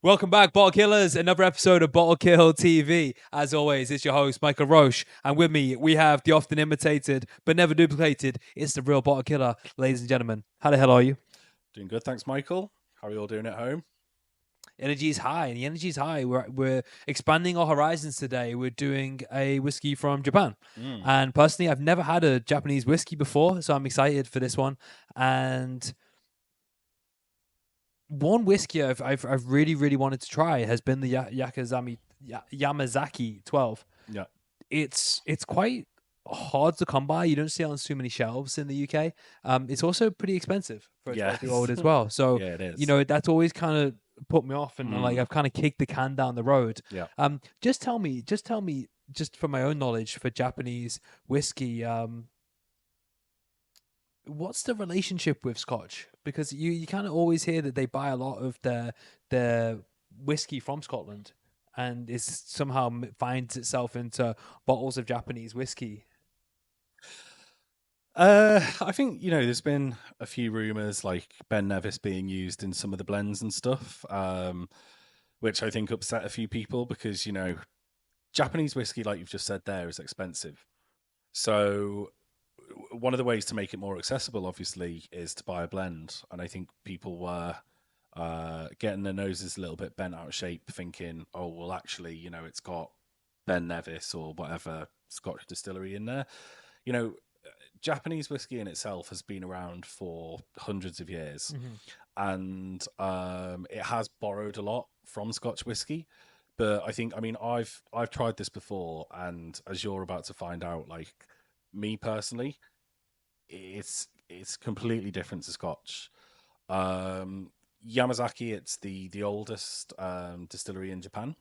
Welcome back, Bottle Killers. Another episode of Bottle Kill TV. As always, it's your host, Michael Roche. And with me, we have the often imitated, but never duplicated. It's the real Bottle Killer, ladies and gentlemen. How the hell are you? Doing good, thanks, Michael. How are you all doing at home? Energy is high. The energy is high. We're expanding our horizons today. We're doing a whiskey from Japan. Mm. And personally, I've never had a Japanese whiskey before, so I'm excited for this one. And one whiskey I've really wanted to try has been the Yamazaki 12. Yeah. It's quite hard to come by. You don't see it on too many shelves in the UK. It's also pretty expensive for a Yes. 12-year-old as well. So Yeah, it is. that's always kind of put me off, and like I've kind of kicked the can down the road. Yeah. Just tell me, just for my own knowledge for Japanese whiskey, what's the relationship with Scotch? Because you kind of always hear that they buy a lot of their whiskey from Scotland, and it somehow finds itself into bottles of Japanese whiskey. I think, there's been a few rumors like Ben Nevis being used in some of the blends and stuff, which I think upset a few people because, Japanese whiskey, like you've just said there, is expensive. So one of the ways to make it more accessible, obviously, is to buy a blend. And I think people were getting their noses a little bit bent out of shape, thinking, oh, well, actually, it's got Ben Nevis or whatever Scotch distillery in there. Japanese whiskey in itself has been around for hundreds of years, and it has borrowed a lot from Scotch whiskey. But I've tried this before, and as you're about to find out, like me personally, it's completely different to Scotch. Yamazaki, it's the oldest distillery in Japan.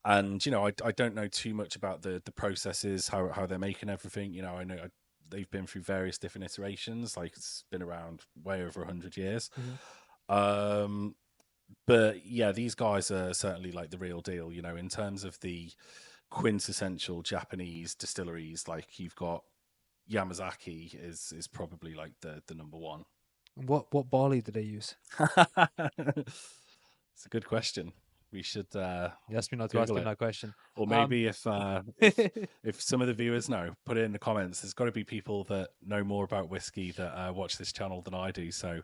And I don't know too much about the processes, how they're making everything. I know they've been through various different iterations. Like it's been around way over 100 years. But yeah, these guys are certainly like the real deal. In terms of the quintessential Japanese distilleries, like you've got Yamazaki is probably like the number one. What barley do they use? It's a good question. We should You asked me not to ask Google him it. that question. Or maybe if some of the viewers know, put it in the comments. There's got to be people that know more about whiskey that watch this channel than I do. So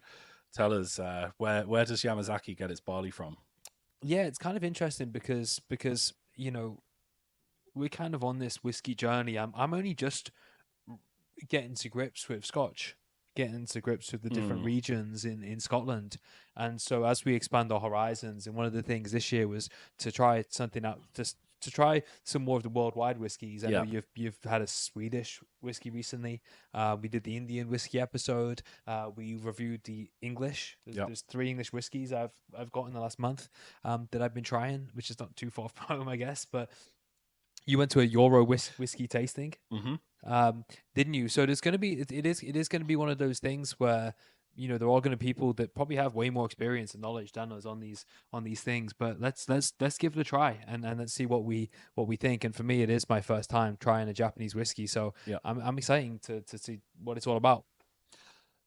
tell us where does Yamazaki get its barley from? Yeah, it's kind of interesting because we're kind of on this whiskey journey. I'm only just getting to grips with Scotch, getting to grips with the different regions in Scotland. And so as we expand our horizons, and one of the things this year was to try something out, just to try some more of the worldwide whiskies. I know you've had a Swedish whiskey recently. We did the Indian whiskey episode. We reviewed the English. There's 3 English whiskies I've got in the last month that I've been trying, which is not too far from home, I guess. But you went to a Euro whiskey tasting, didn't you? So there's going to be it is going to be one of those things where there are going to be people that probably have way more experience and knowledge than us on these things. But let's give it a try, and let's see what we think. And for me, it is my first time trying a Japanese whiskey, so I'm excited to see what it's all about.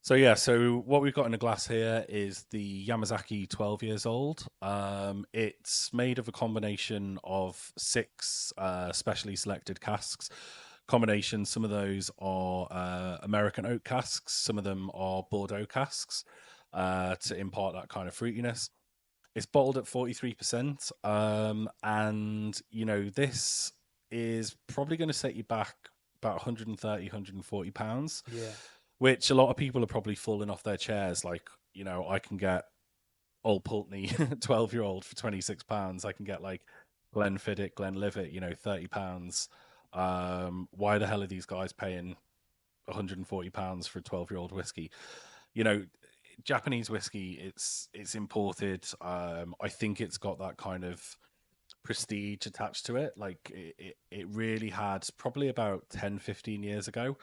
So what we've got in a glass here is the Yamazaki 12 years old. It's made of a combination of 6 specially selected casks. Combinations, some of those are American oak casks, some of them are Bordeaux casks to impart that kind of fruitiness. It's bottled at 43%, and this is probably going to set you back about 130, 140 pounds. Yeah. Which a lot of people are probably falling off their chairs. Like, I can get Old Pulteney 12-year-old for £26. I can get like Glenfiddich, Glenlivet, £30. Why the hell are these guys paying £140 for a 12-year-old whiskey? Japanese whiskey, it's imported. I think it's got that kind of prestige attached to it. Like it really had probably about 10, 15 years ago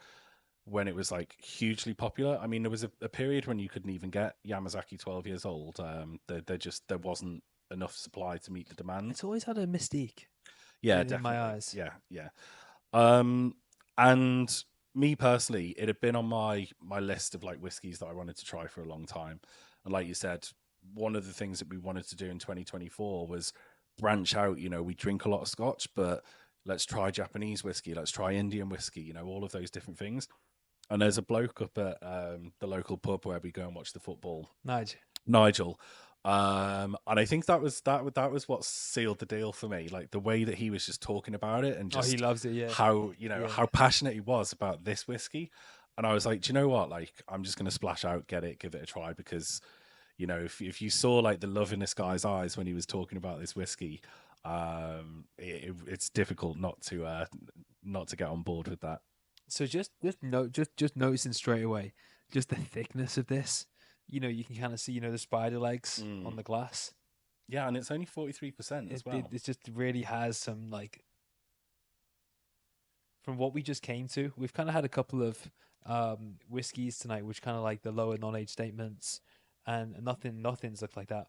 when it was like hugely popular. I mean, there was a period when you couldn't even get Yamazaki 12 years old. There wasn't enough supply to meet the demand. It's always had a mystique. Yeah, in definitely. my eyes. Yeah. And me personally, it had been on my list of like whiskeys that I wanted to try for a long time. And like you said, one of the things that we wanted to do in 2024 was branch out. We drink a lot of Scotch, but let's try Japanese whiskey, let's try Indian whiskey, all of those different things. And there's a bloke up at the local pub where we go and watch the football, Nigel. And I think that was what sealed the deal for me. Like the way that he was just talking about it, and just he loves it. Yeah, how how passionate he was about this whiskey. And I was like, do you know what? Like, I'm just gonna splash out, get it, give it a try, because if you saw like the love in this guy's eyes when he was talking about this whiskey, it's difficult not to get on board with that. So just noticing straight away, just the thickness of this. You can kind of see the spider legs on the glass. Yeah, and it's only 43% as well. It just really has some, like, from what we just came to. We've kind of had a couple of whiskeys tonight, which kind of like the lower non-age statements, and nothing's looked like that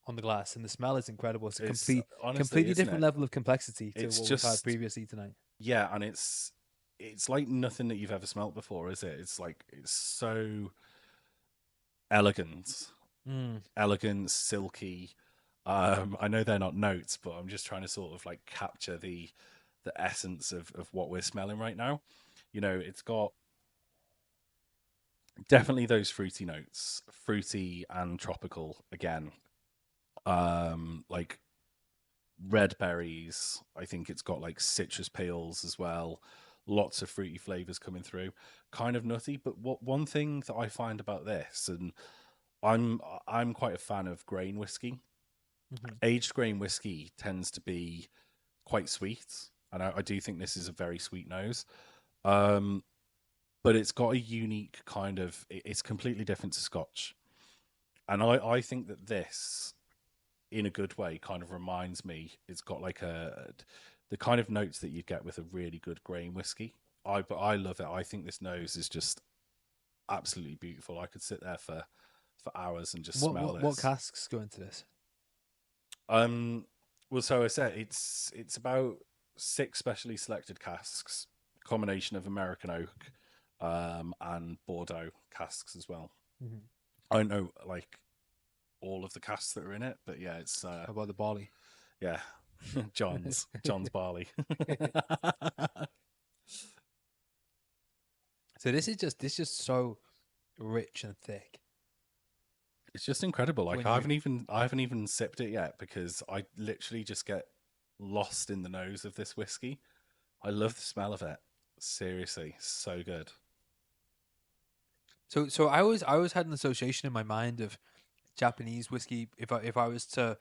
on the glass, and the smell is incredible. It's a completely different level of complexity to what we've had previously tonight. Yeah, and it's like nothing that you've ever smelt before, is it? It's so elegant, silky. I know they're not notes, but I'm just trying to sort of like capture the essence of what we're smelling right now. It's got definitely those fruity notes, fruity and tropical again. Like red berries. I think it's got like citrus peels as well. Lots of fruity flavors coming through, kind of nutty. But one thing that I find about this, and I'm quite a fan of grain whiskey. Aged grain whiskey tends to be quite sweet, and I do think this is a very sweet nose. But it's got a unique kind of, it's completely different to Scotch. And I think that this, in a good way, kind of reminds me, it's got like the kind of notes that you get with a really good grain whiskey. But I love it. I think this nose is just absolutely beautiful. I could sit there for hours and just smell this. What casks go into this? Well, so I said it's about 6 specially selected casks, combination of American oak, and Bordeaux casks as well. I don't know like all of the casks that are in it, but yeah, it's how about the barley? Yeah, John's barley. So this is just so rich and thick. It's just incredible. Like I haven't even sipped it yet, because I literally just get lost in the nose of this whiskey. I love the smell of it. Seriously, so good. So I always had an association in my mind of Japanese whiskey. If I was to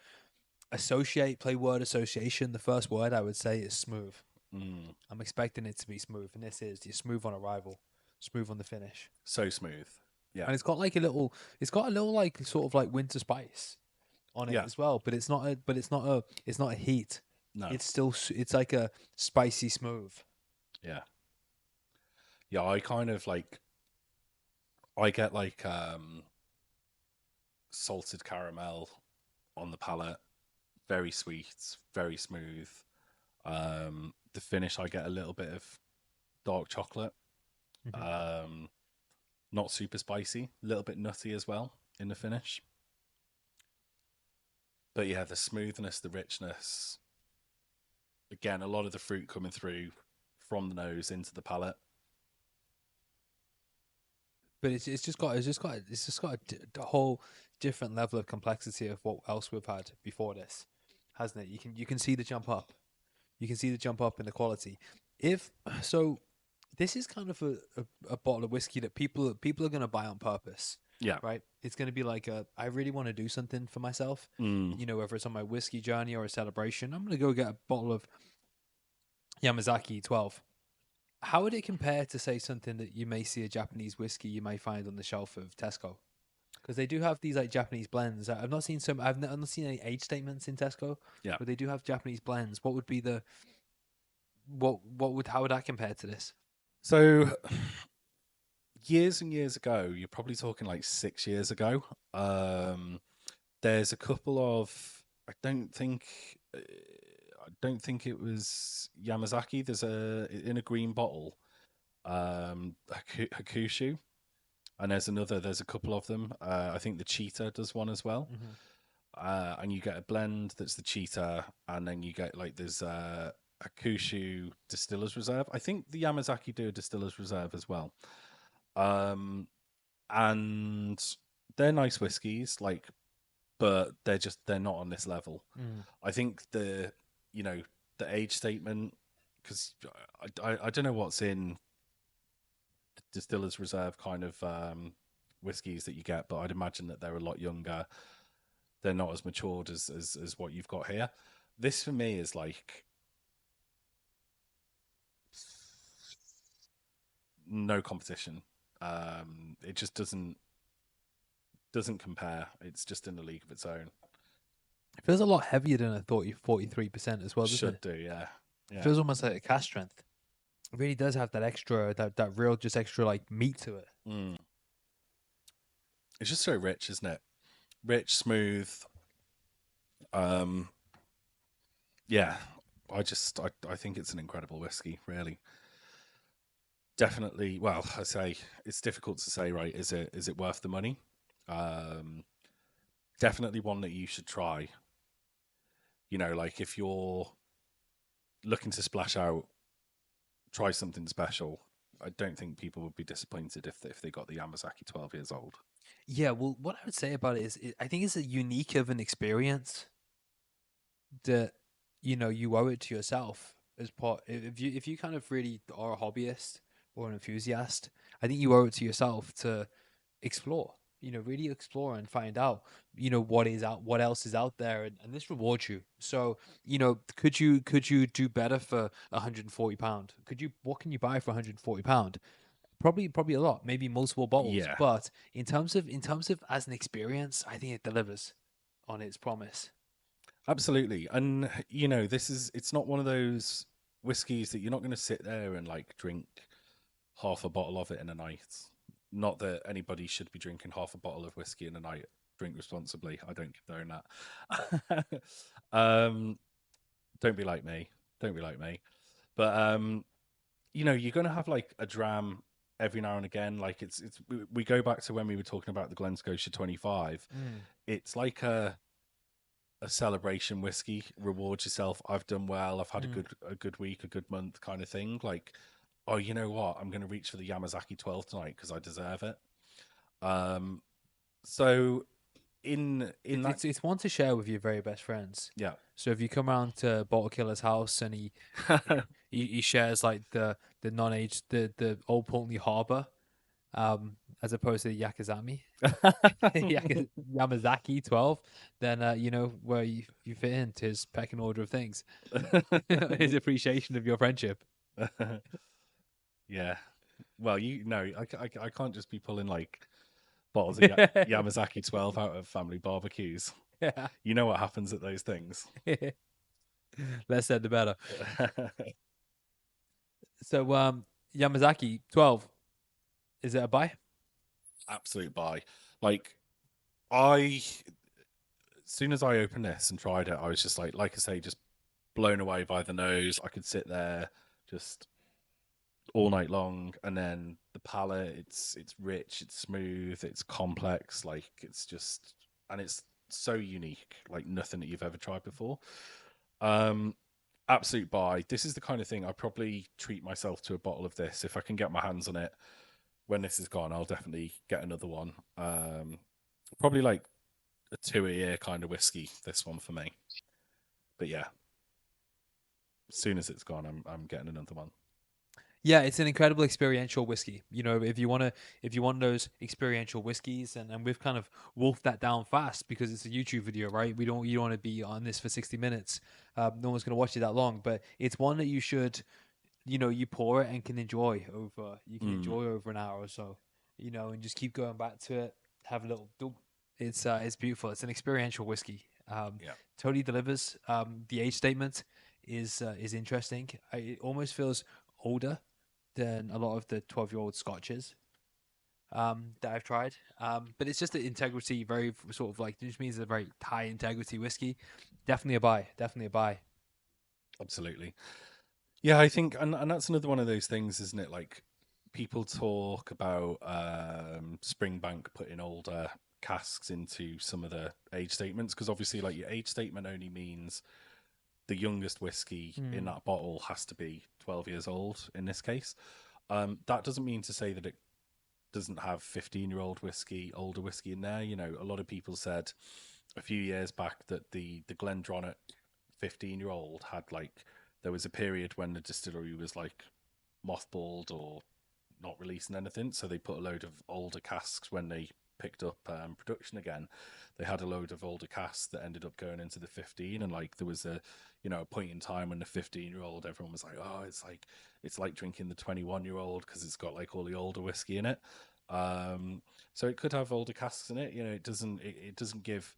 play word association, the first word I would say is smooth. I'm expecting it to be smooth, and this is smooth on arrival, smooth on the finish. So smooth. Yeah. And it's got a little like sort of like winter spice on it as well, but it's not a heat. No. It's like a spicy smooth. Yeah. Yeah, I kind of like, I get like salted caramel on the palate, very sweet, very smooth. The finish, I get a little bit of dark chocolate. Not super spicy, a little bit nutty as well in the finish. But yeah, the smoothness, the richness. Again, a lot of the fruit coming through from the nose into the palate. But it's just got a whole different level of complexity of what else we've had before this, hasn't it? You can see the jump up. You can see the jump up in the quality. This is kind of a bottle of whiskey that people are going to buy on purpose. Yeah. Right? It's going to be like I really want to do something for myself. Whether it's on my whiskey journey or a celebration, I'm going to go get a bottle of Yamazaki 12. How would it compare to, say, something that you may see a Japanese whiskey you may find on the shelf of Tesco? Because they do have these like Japanese blends. I've not seen any age statements in Tesco. Yeah. But they do have Japanese blends. What would be how would that compare to this? So years and years ago, you're probably talking like 6 years ago. There's a couple of, I don't think it was Yamazaki. There's in a green bottle, Hakushu. and there's a couple of them. I think the Cheetah does one as well. Hmm. And you get a blend that's the Cheetah, and then you get like there's a Kushu Distillers Reserve. I think the Yamazaki do a Distillers Reserve as well. Um, and they're nice whiskies, like, but they're not on this level. Mm. I think you know the age statement, because I don't know what's in Distillers Reserve kind of whiskies that you get, but I'd imagine that they're a lot younger. They're not as matured as what you've got here. This for me is like no competition. It just doesn't compare. It's just in a league of its own. It feels a lot heavier than I thought. You 43% as well, doesn't Should it? do, yeah, It yeah. feels almost like a cast strength. It really does have that extra, that real, just extra like meat to it. Mm. It's just so rich, isn't it? Rich, smooth. Um, yeah. I think it's an incredible whiskey. Really, definitely. Well, I say it's difficult to say, right? Is it worth the money? Um, Definitely one that you should try. Like if you're looking to splash out, try something special. I don't think people would be disappointed if they got the Yamazaki 12 years old. Yeah, well, what I would say about it is, I think it's a unique of an experience that you owe it to yourself as part. If you kind of really are a hobbyist or an enthusiast, I think you owe it to yourself to explore. Really explore and find out. What else is out there, and this rewards you. So could you do better for £140? What can you buy for £140? Probably a lot, maybe multiple bottles. Yeah, But in terms of as an experience, I think it delivers on its promise. absolutely. And it's not one of those whiskies that you're not going to sit there and like drink half a bottle of it in a night. Not that anybody should be drinking half a bottle of whiskey in a night. Drink responsibly. I don't condone that. um, don't be like me. Don't be like me. But you're going to have like a dram every now and again. Like we go back to when we were talking about the Glen Scotia 25. Mm, It's like a celebration whiskey. Reward yourself. I've done well. I've had mm. a good week, a good month, kind of thing. Like, oh, you know what? I'm going to reach for the Yamazaki 12 tonight because I deserve it. Um, so in that, It's one to share with your very best friends. yeah, So if you come around to Bottle Killer's house and he shares like the non-aged the Old Portney Harbor, as opposed to the Yakizami Yamazaki 12, then where you fit into his pecking order of things, his appreciation of your friendship. yeah. Well, I can't just be pulling like bottles of Yamazaki 12 out of family barbecues. Yeah. You know what happens at those things. Less said the better. So Yamazaki 12, is it a buy? Absolute buy. Like as soon as I opened this and tried it, I was just like I say, just blown away by the nose. I could sit there just all night long, and then the palate, it's rich, it's smooth, it's complex, like it's just, and it's so unique, like nothing that you've ever tried before. Um, Absolute buy. This is the kind of thing I probably treat myself to a bottle of this if I can get my hands on it. When this is gone, I'll definitely get another one. Probably like a 2 a year kind of whiskey. This one for me, but yeah, as soon as it's gone, I'm getting another one. Yeah, it's an incredible experiential whiskey. If you want those experiential whiskeys, and we've kind of wolfed that down fast because it's a YouTube video, right? You don't want to be on this for 60 minutes. No one's going to watch it that long, but it's one that you should, you pour it and can enjoy over. You can Mm, enjoy over an hour or so, and just keep going back to it. Have a little. It's beautiful. It's an experiential whiskey. yeah, Totally delivers. The age statement is interesting. It almost feels older than a lot of the 12-year-old scotches that I've tried. But it's just the integrity, very sort of like, it just means it's a very high integrity whiskey. Definitely a buy. Definitely a buy. absolutely. Yeah, I think, and that's another one of those things, isn't it? Like people talk about Springbank putting older casks into some of the age statements, because obviously, like, your age statement only means the youngest whiskey in Mm. that bottle has to be 12 years old in this case. That doesn't mean to say that it doesn't have 15-year-old whiskey, older whiskey in there. You know, a lot of people said a few years back that the Glendronach 15-year-old had, like, there was a period when the distillery was like mothballed or not releasing anything, so they put a load of older casks when they picked up production again. They had a load of older casks that ended up going into the 15, and like there was a, you know, a point in time when the 15-year-old, everyone was like, oh, it's like drinking the 21-year-old because it's got like all the older whiskey in it. So it could have older casks in it. You know, it doesn't give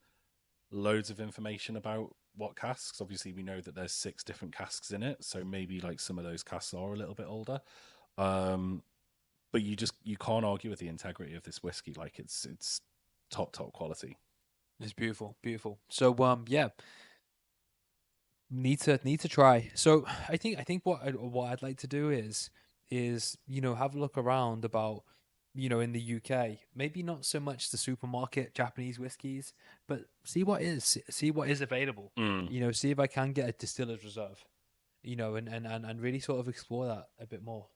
loads of information about what casks. Obviously, we know that there's 6 different casks in it, so maybe like some of those casks are a little bit older. But you can't argue with the integrity of this whiskey. Like, it's top quality. It's beautiful, beautiful. So yeah, need to try. So I think what I'd like to do is have a look around about in the UK, maybe not so much the supermarket Japanese whiskies, but see what is available. Mm. See if I can get a distiller's reserve. And really sort of explore that a bit more.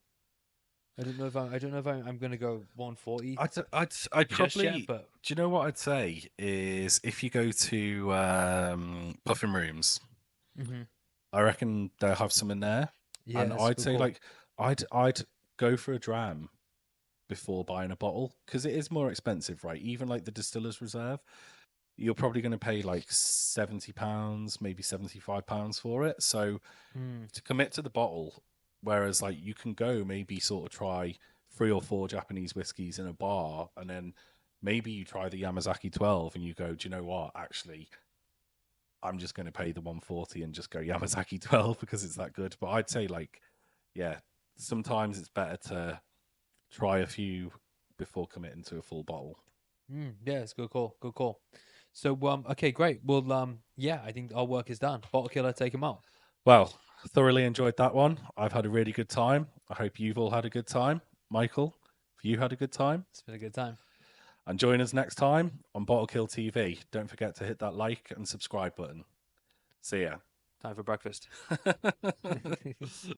I don't know if I'm going to go 140 I'd just yet, probably. but Do you know what I'd say is if you go to Puffin Rooms, hmm I reckon they'll have some in there, and yeah, it's I'd good say call. like I'd go for a dram before buying a bottle because it is more expensive, right? Even like the Distiller's Reserve, you're probably going to pay like £70, maybe £75 for it. So Mm. to commit to the bottle, whereas like you can go maybe sort of try 3 or 4 Japanese whiskies in a bar, and then maybe you try the Yamazaki 12 and you go, do you know what? Actually, I'm just going to pay the 140 and just go Yamazaki 12 because it's that good. But I'd say like, yeah, sometimes it's better to try a few before committing to a full bottle. Yeah, it's a good call. Good call. So, okay, great. Well, yeah, I think our work is done. Bottle killer, take him out. Well, thoroughly enjoyed that one. I've had a really good time. I hope you've all had a good time. Michael, if you had a good time, It's been a good time. and join us next time on Bottle Kill TV. Don't forget to hit that like and subscribe button. See ya. Time for breakfast.